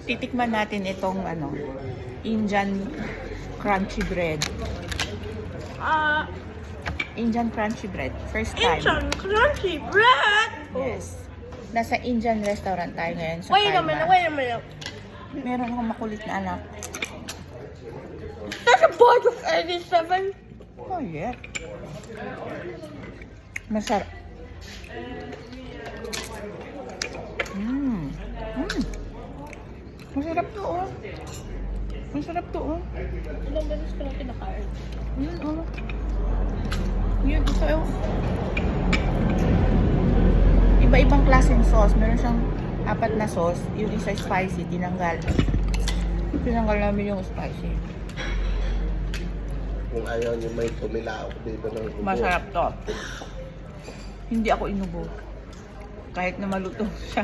Titikman natin itong ano, Indian crunchy bread. Indian crunchy bread. First time. Indian crunchy bread! Yes. Nasa Indian restaurant tayo ngayon sa Wait a Kaima. minute. Meron akong makulit na anak. That's a box of 87. Oh, yeah. Masarap. Masarap to, oh. Masarap to, oh. Ilang beses ko lang kinakain. Yun, oh. Yun, ito, oh. Iba-ibang klaseng sauce. Meron siyang 4 na sauce. Yung isa spicy, tinanggal. Tinanggal namin yung spicy. Kung ayaw niyo may tumilaok dito ng ubo. Masarap to. Hindi ako inubo. Kahit na maluto siya.